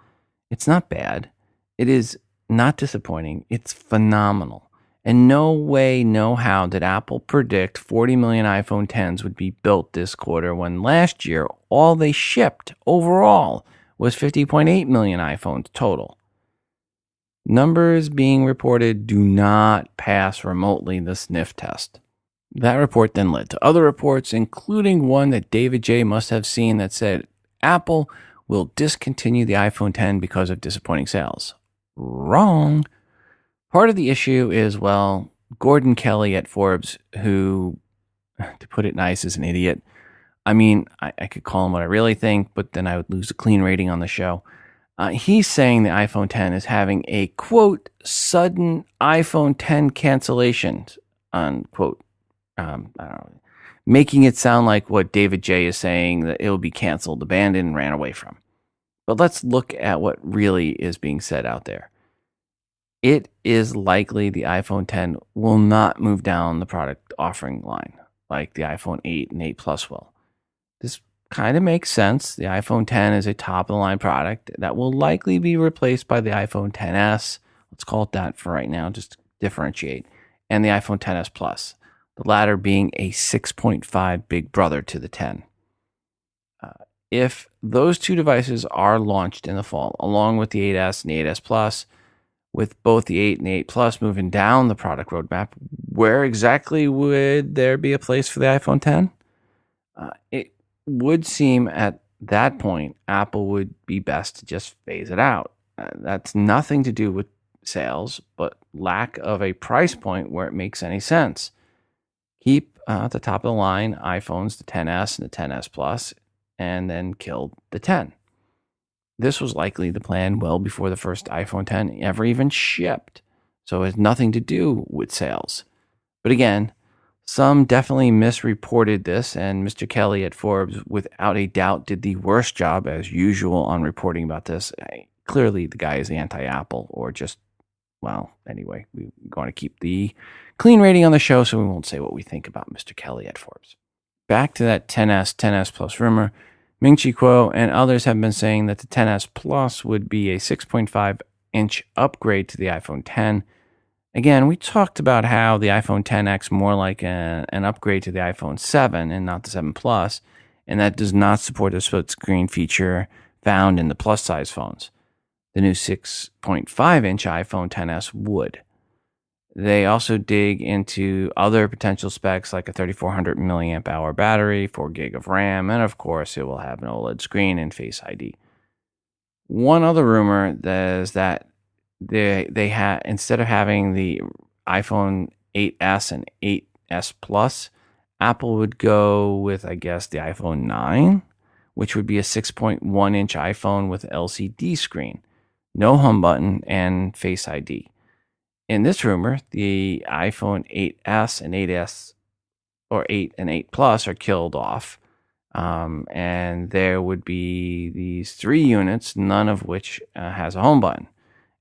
It's not bad. It is not disappointing. It's phenomenal. And no way, no how did Apple predict 40 million iPhone 10s would be built this quarter when last year all they shipped overall was 50.8 million iPhones total. Numbers being reported do not pass remotely the sniff test. That report then led to other reports, including one that David J. must have seen that said Apple will discontinue the iPhone 10 because of disappointing sales. Wrong. Part of the issue is, well, Gordon Kelly at Forbes, who, to put it nice, is an idiot. I mean, I could call him what I really think, but then I would lose a clean rating on the show. He's saying the iPhone 10 is having a, quote, sudden iPhone 10 cancellation, unquote. I don't know, making it sound like what David J. is saying, that it will be canceled, abandoned, and ran away from. But let's look at what really is being said out there. It is likely the iPhone 10 will not move down the product offering line like the iPhone 8 and 8 Plus will. This kind of makes sense. The iPhone 10 is a top-of-the-line product that will likely be replaced by the iPhone XS. Let's call it that for right now, just to differentiate. And the iPhone XS Plus. The latter being a 6.5 big brother to the 10. If those two devices are launched in the fall, along with the 8S and the 8S Plus, with both the 8 and 8 Plus moving down the product roadmap, where exactly would there be a place for the iPhone 10? It would seem at that point, Apple would be best to just phase it out. That's nothing to do with sales, but lack of a price point where it makes any sense. Keep at the top of the line iPhones, the XS and the XS Plus, and then kill the 10. This was likely the plan well before the first iPhone 10 ever even shipped, so it has nothing to do with sales. But again, some definitely misreported this, and Mr. Kelly at Forbes, without a doubt, did the worst job as usual on reporting about this. Clearly, the guy is anti-Apple, or just, well, anyway, we want to keep the clean rating on the show, so we won't say what we think about Mr. Kelly at Forbes. Back to that XS Plus rumor. Ming-Chi Kuo and others have been saying that the XS Plus would be a 6.5-inch upgrade to the iPhone 10. Again, we talked about how the iPhone XS more like an upgrade to the iPhone 7 and not the 7 Plus, and that does not support the split screen feature found in the plus size phones. The new 6.5-inch iPhone XS would. They also dig into other potential specs like a 3400 milliamp hour battery, 4 gig of RAM, and of course it will have an OLED screen and Face ID. One other rumor is that they had, instead of having the iPhone 8S and 8S Plus, Apple would go with, I guess, the iPhone 9, which would be a 6.1-inch iPhone with LCD screen, no home button, and Face ID. In this rumor, the iPhone 8S and 8S, or 8 and 8 Plus, are killed off, and there would be these 3 units, none of which has a home button.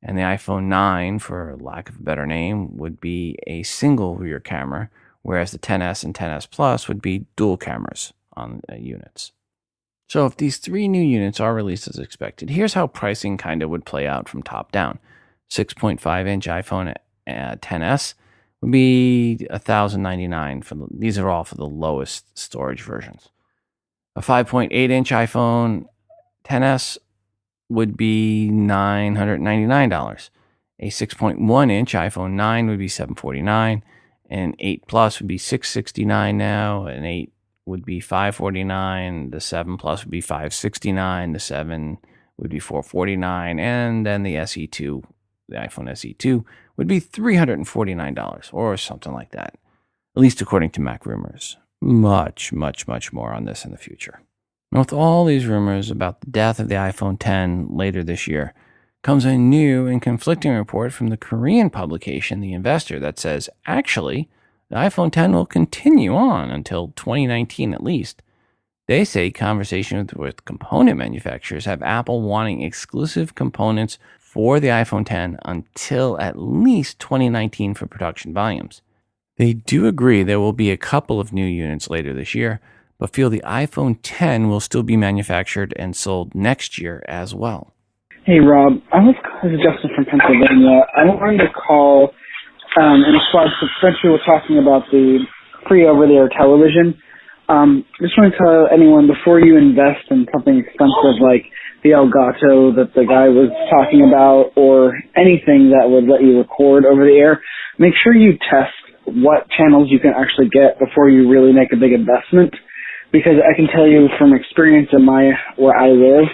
And the iPhone 9, for lack of a better name, would be a single rear camera, whereas the XS and XS Plus would be dual cameras on units. So if these 3 new units are released as expected, here's how pricing kind of would play out from top down. 6.5-inch iPhone XS would be $1,099 these are all for the lowest storage versions. A 5.8-inch iPhone XS would be $999. A 6.1-inch iPhone 9 would be $749. An 8 Plus would be $669 now. An 8 would be $549. The 7 Plus would be $569. The 7 would be $449. And then the SE2, the iPhone SE2, would be $349 or something like that, at least according to Mac Rumors. Much, much, much more on this in the future. And with all these rumors about the death of the iPhone X later this year, comes a new and conflicting report from the Korean publication The Investor that says, actually, the iPhone X will continue on until 2019 at least. They say conversations with component manufacturers have Apple wanting exclusive components for the iPhone X until at least 2019 for production volumes. They do agree there will be a couple of new units later this year, but feel the iPhone X will still be manufactured and sold next year as well. Hey, Rob. This is Justin from Pennsylvania. I wanted to call in response to Spencer was talking about the free over-the-air television. Just want to tell anyone, before you invest in something expensive like the Elgato that the guy was talking about or anything that would let you record over the air, make sure you test what channels you can actually get before you really make a big investment. Because I can tell you from experience in where I live,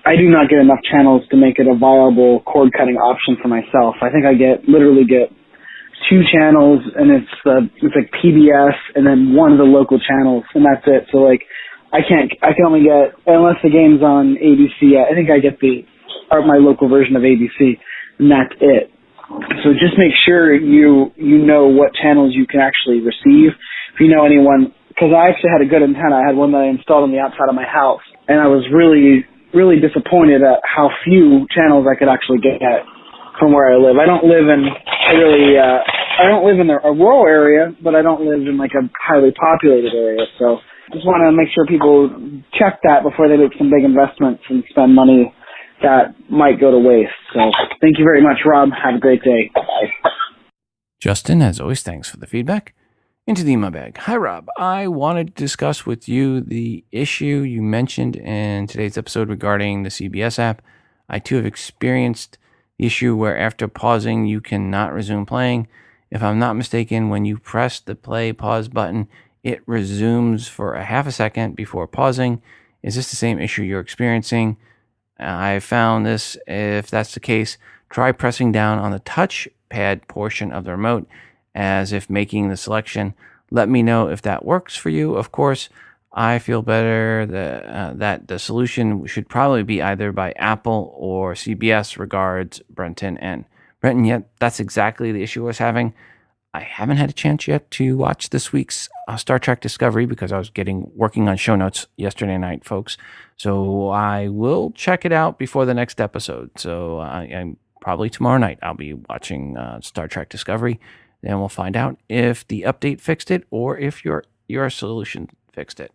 I do not get enough channels to make it a viable cord-cutting option for myself. I think I literally get 2 channels, and it's like PBS, and then one of the local channels, and that's it. So like, I can only get, unless the game's on ABC, I think I get my local version of ABC, and that's it. So just make sure you know what channels you can actually receive. If you know anyone, because I actually had a good antenna. I had one that I installed on the outside of my house, and I was really disappointed at how few channels I could actually get from where I live. I don't live in a rural area, but I don't live in like a highly populated area. So just want to make sure people check that before they make some big investments and spend money that might go to waste. So thank you very much, Rob. Have a great day. Bye. Justin, as always, thanks for the feedback. Into the email bag. Hi, Rob. I wanted to discuss with you the issue you mentioned in today's episode regarding the CBS app. I, too, have experienced the issue where after pausing, you cannot resume playing. If I'm not mistaken, when you press the play-pause button, it resumes for a half a second before pausing. Is this the same issue you're experiencing? I found this. If that's the case, try pressing down on the touchpad portion of the remote as if making the selection. Let me know if that works for you. Of course, I feel better that the solution should probably be either by Apple or CBS. Regards, Brenton N. Brenton, yet that's exactly the issue I was having. I haven't had a chance yet to watch this week's Star Trek Discovery because I was working on show notes yesterday night, folks. So I will check it out before the next episode. So I'm probably tomorrow night I'll be watching Star Trek Discovery. Then we'll find out if the update fixed it or if your solution fixed it.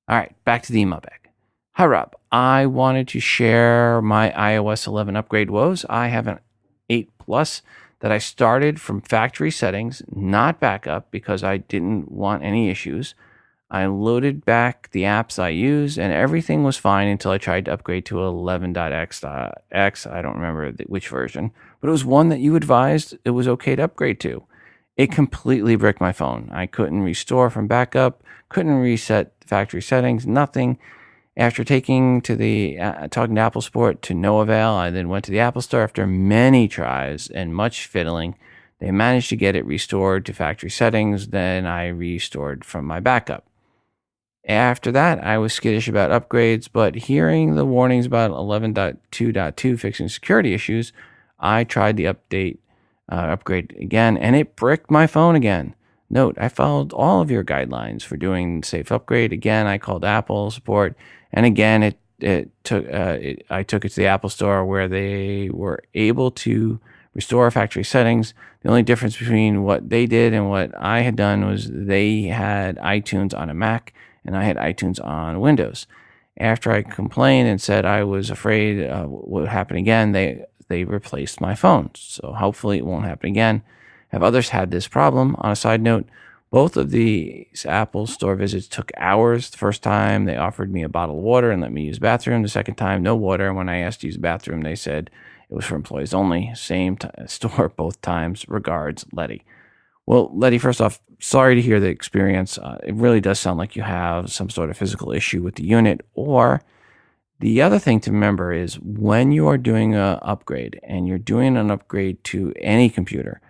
All right, back to the email bag. Hi, Rob. I wanted to share my iOS 11 upgrade woes. I have an 8 Plus that I started from factory settings, not backup, because I didn't want any issues. I loaded back the apps I use, and everything was fine until I tried to upgrade to 11.x. I don't remember which version, but it was one that you advised it was okay to upgrade to. It completely bricked my phone. I couldn't restore from backup, couldn't reset factory settings, nothing. After talking to Apple Support to no avail, I then went to the Apple Store after many tries and much fiddling. They managed to get it restored to factory settings. Then I restored from my backup. After that, I was skittish about upgrades, but hearing the warnings about 11.2.2 fixing security issues, I tried the upgrade again, and it bricked my phone again. Note, I followed all of your guidelines for doing safe upgrade. Again, I called Apple Support, and again, I took it to the Apple Store where they were able to restore factory settings. The only difference between what they did and what I had done was they had iTunes on a Mac, and I had iTunes on Windows. After I complained and said I was afraid what would happen again, they replaced my phone. So hopefully it won't happen again. Have others had this problem? On a side note, Both of these Apple Store visits took hours. The first time, they offered me a bottle of water and let me use the bathroom. The second time, no water. And when I asked to use the bathroom, they said it was for employees only. Same store both times. Regards, Letty. Well, Letty, first off, sorry to hear the experience. It really does sound like you have some sort of physical issue with the unit. Or the other thing to remember is when you are doing an upgrade and you're doing an upgrade to any computer,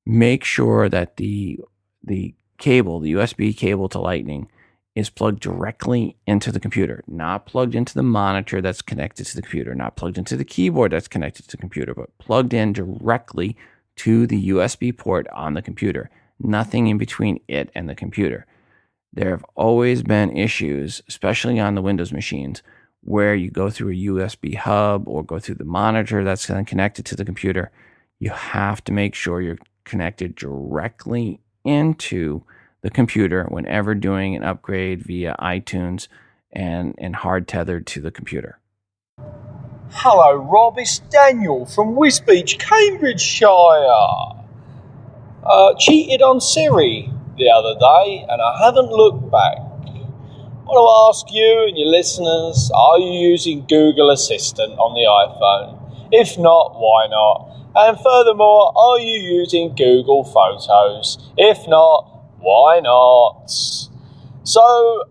make sure that the cable, the USB cable to Lightning, is plugged directly into the computer, not plugged into the monitor that's connected to the computer, not plugged into the keyboard that's connected to the computer, but plugged in directly to the USB port on the computer. Nothing in between it and the computer. There have always been issues, especially on the Windows machines, where you go through a USB hub or go through the monitor that's connected to the computer. You have to make sure you're connected directly into the computer whenever doing an upgrade via iTunes and hard tethered to the computer. Hello, Rob. It's Daniel from Wisbech, Cambridgeshire. Cheated on Siri the other day, and I haven't looked back. I want to ask you and your listeners, are you using Google Assistant on the iPhone? If not, why not? And furthermore, are you using Google Photos? If not, why not? So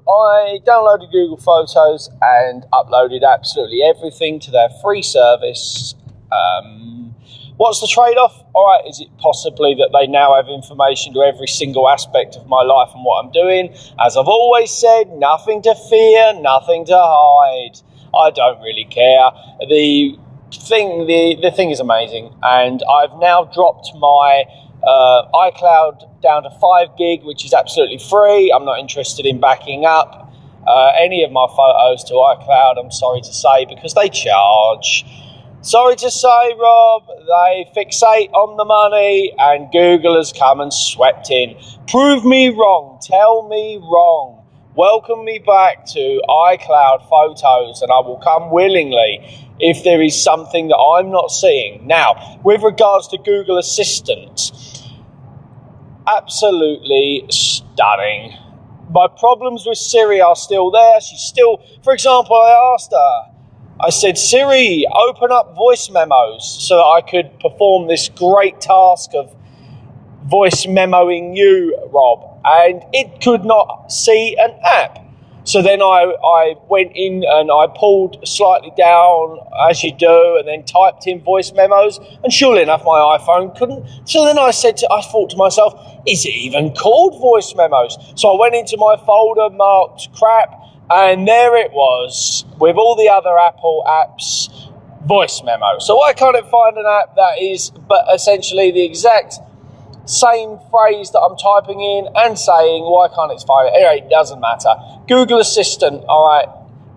I downloaded Google Photos and uploaded absolutely everything to their free service. What's the trade-off? All right, is it possibly that they now have information to every single aspect of my life and what I'm doing? As I've always said, nothing to fear, nothing to hide. I don't really care. The thing is amazing, and I've now dropped my iCloud down to 5 gig, which is absolutely free. I'm not interested in backing up any of my photos to iCloud, I'm sorry to say, because they charge. Sorry to say, Rob, they fixate on the money, and Google has come and swept in. Prove me wrong, tell me wrong. Welcome me back to iCloud Photos, and I will come willingly if there is something that I'm not seeing. Now, with regards to Google Assistant, absolutely stunning. My problems with Siri are still there. She's still, for example, I asked her, I said, Siri, open up voice memos so that I could perform this great task of voice memoing you, Rob. And it could not see an app. So then I went in and I pulled slightly down, as you do, and then typed in voice memos. And surely enough, my iPhone couldn't. So then I thought to myself, is it even called voice memos? So I went into my folder marked crap, and there it was, with all the other Apple apps, voice memo. So why can't it find an app that is but essentially the exact same phrase that I'm typing in and saying? Why can't it find it? Anyway, it doesn't matter. Google Assistant, all right,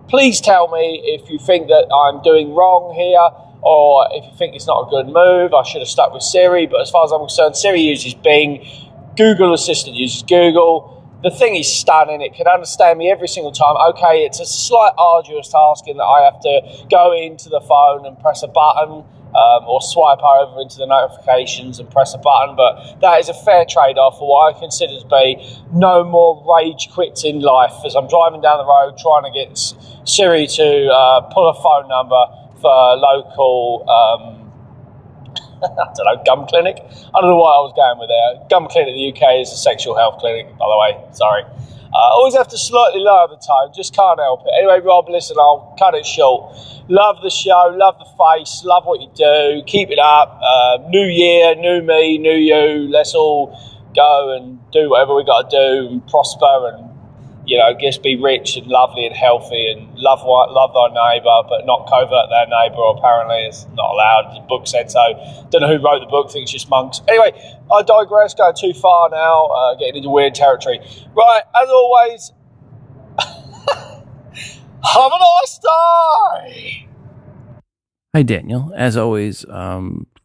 please tell me if you think that I'm doing wrong here, or if you think it's not a good move. I should have stuck with Siri, but as far as I'm concerned, Siri uses Bing, Google Assistant uses Google. The thing is stunning. It can understand me every single time. Okay, it's a slight arduous task in that I have to go into the phone and press a button, or swipe over into the notifications and press a button, but that is a fair trade-off for what I consider to be no more rage quits in life, as I'm driving down the road trying to get Siri to pull a phone number for a local I don't know, gum clinic. I don't know why I was going with there. Gum clinic in the UK is a sexual health clinic, by the way. Sorry. Always have to slightly lower the tone. Just can't help it. Anyway, Rob, listen, I'll cut it short. Love the show. Love the face. Love what you do. Keep it up. New year, new me, new you. Let's all go and do whatever we got to do and prosper and, you know, just be rich and lovely and healthy and love thy neighbour, but not covert their neighbour. Apparently, it's not allowed. The book said so. Don't know who wrote the book. Think it's just monks. Anyway, I digress. Going too far now. Getting into weird territory. Right, as always, have a nice day. Hi, Daniel. As always,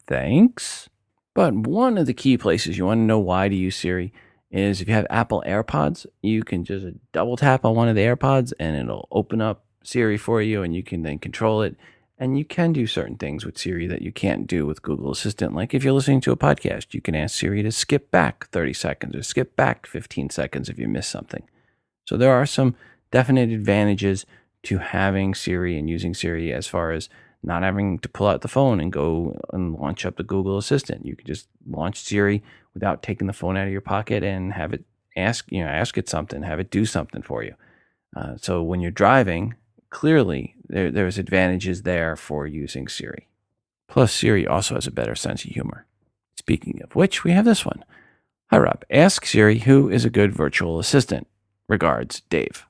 thanks. But one of the key places you want to know why to use Siri is if you have Apple AirPods, you can just double tap on one of the AirPods and it'll open up Siri for you, and you can then control it And you can do certain things with Siri that you can't do with Google Assistant. Like if you're listening to a podcast, you can ask Siri to skip back 30 seconds or skip back 15 seconds if you miss something. So there are some definite advantages to having Siri and using Siri as far as not having to pull out the phone and go and launch up the Google Assistant. You can just launch Siri without taking the phone out of your pocket and have it ask it something, have it do something for you. So when you're driving, clearly there's advantages there for using Siri. Plus, Siri also has a better sense of humor. Speaking of which, we have this one. Hi, Rob. Ask Siri who is a good virtual assistant. Regards, Dave.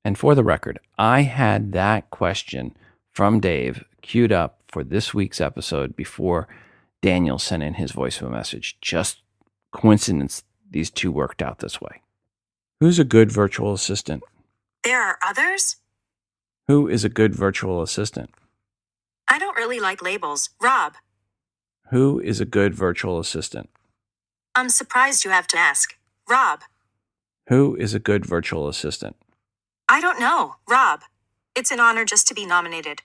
And for the record, I had that question from Dave queued up for this week's episode before Daniel sent in his voicemail message. Just coincidence, these two worked out this way. Who's a good virtual assistant? There are others? Who is a good virtual assistant? I don't really like labels. Rob. Who is a good virtual assistant? I'm surprised you have to ask. Rob. Who is a good virtual assistant? I don't know. Rob. It's an honor just to be nominated.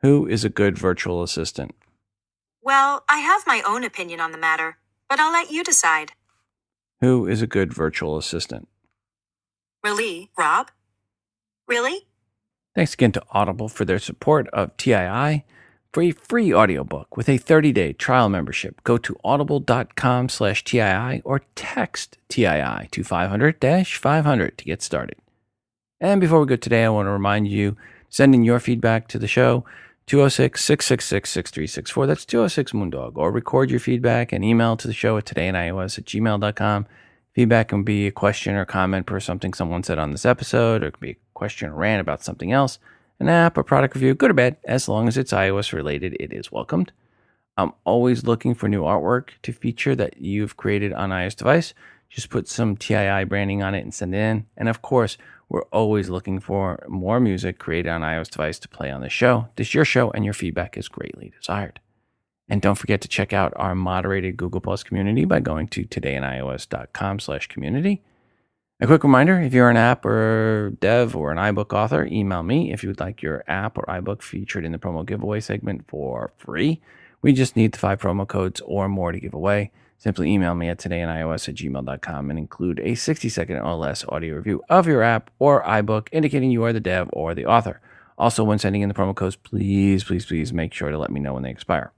Who is a good virtual assistant? Well, I have my own opinion on the matter, but I'll let you decide. Who is a good virtual assistant? Really, Rob? Really? Thanks again to Audible for their support of TII. For a free audiobook with a 30-day trial membership, go to audible.com/TII or text TII to 500-500 to get started. And before we go today, I want to remind you, send in your feedback to the show, 206-666-6364. That's 206-Moondog. Or record your feedback and email to the show at todayinios@gmail.com. Feedback can be a question or comment for something someone said on this episode, or it can be a question or rant about something else, an app, a product review, good or bad. As long as it's iOS related, it is welcomed. I'm always looking for new artwork to feature that you've created on iOS device. Just put some TII branding on it and send it in. And of course, we're always looking for more music created on iOS device to play on the show. This is your show, and your feedback is greatly desired. And don't forget to check out our moderated Google Plus community by going to todayinios.com/community. A quick reminder, if you're an app or dev or an iBook author, email me if you would like your app or iBook featured in the promo giveaway segment for free. We just need the 5 promo codes or more to give away. Simply email me at todayinios@gmail.com and include a 60-second or less audio review of your app or iBook indicating you are the dev or the author. Also, when sending in the promo codes, please make sure to let me know when they expire.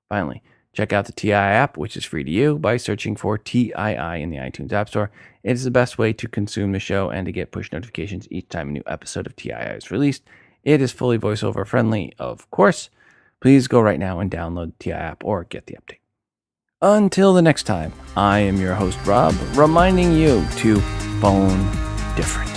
Finally, check out the TII app, which is free to you, by searching for TII in the iTunes App Store. It is the best way to consume the show and to get push notifications each time a new episode of TII is released. It is fully voiceover friendly, of course. Please go right now and download the TII app or get the update. Until the next time, I am your host, Rob, reminding you to phone different.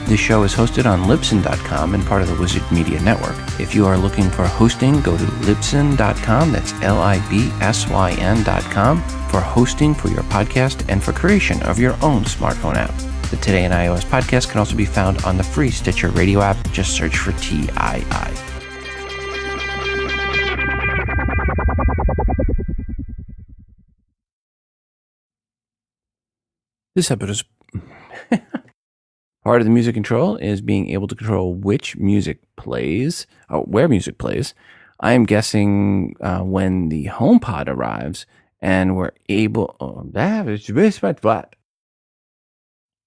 This show is hosted on Libsyn.com and part of the Wizard Media Network. If you are looking for hosting, go to Libsyn.com. That's Libsyn.com for hosting for your podcast and for creation of your own smartphone app. The Today in iOS podcast can also be found on the free Stitcher radio app. Just search for TII. This episode is... Part of the music control is being able to control which music plays, or where music plays. I am guessing when the HomePod arrives and we're able...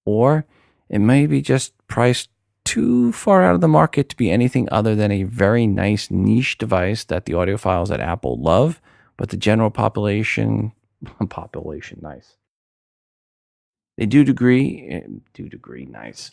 Or it may be just priced too far out of the market to be anything other than a very nice niche device that the audiophiles at Apple love, but the general population... nice. They do degree nice.